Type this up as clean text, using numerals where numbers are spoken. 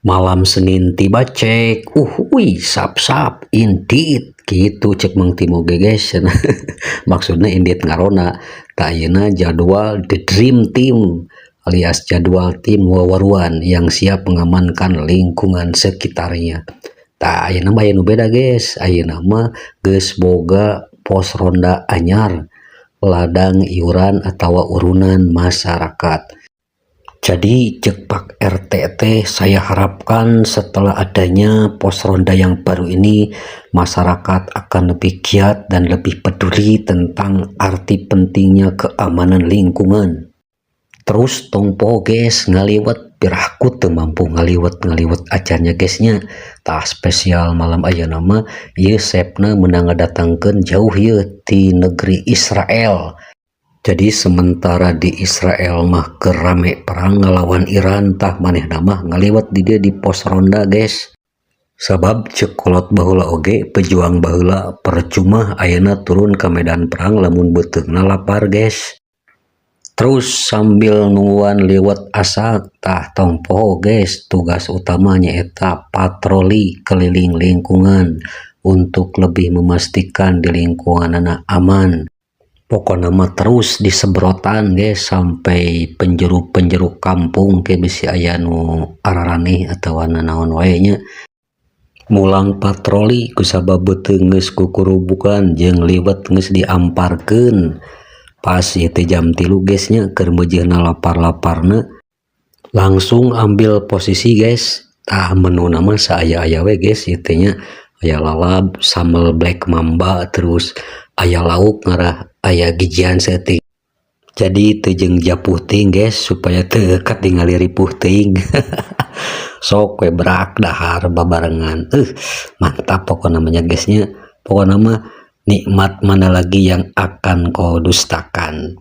Malam Senin tiba cek, wih, sap-sap, indeed, gitu cek Mang Timo geges, maksudnya indeed ngarona, tak ayeuna jadwal The Dream Team, alias jadwal tim wawaruan yang siap mengamankan lingkungan sekitarnya. Tak ayeuna mah aya nu beda guys, ayeuna mah geus boga pos ronda anyar, ladang iuran atau urunan masyarakat. Jadi cek Pak RT saya harapkan setelah adanya pos ronda yang baru ini masyarakat akan lebih giat dan lebih peduli tentang arti pentingnya keamanan lingkungan. Terus tongpo guys ngaliwat biar aku tuh mampu ngaliwat acaranya guysnya. Tak spesial malam aya nama ye sepna menang datangkan jauh ye di negeri Israel. Jadi sementara di Israel mah kerame perang ngelawan Iran tah maneh nama ngaliwat di dia di pos ronda guys. Sabab cekolot baheula oge pejuang baheula percuma ayeuna turun ke medan perang lamun beuteungna lapar guys. Terus sambil nungguan lewat asak tah tongpo guys, tugas utamanya eta patroli keliling lingkungan untuk lebih memastikan di lingkungan anak aman. Pokoknya mah terus disebrotan guys sampai penjuru kampung ke bisi aya nu araraneh atawa naon wae nya. Mulang patroli ku sabab beuteung geus kukurubukan jeung liwet geus diamparkeun. Pas ieu teh jam 3 guys nya keur meujeuhna lapar-laparna. Langsung ambil posisi guys. Tah menuna mah saaya-aya we guys ieu teh nya. Aya lalab, sambal black mamba, terus aya lauk ngarah aya gijian seting. Jadi tejeng japuh ting guys supaya teukat ningali ripuh ting. Sok we berak dahar babarengan. Mantap pokoknya namanya guysnya. Pokoknya mah nikmat mana lagi yang akan kau dustakan.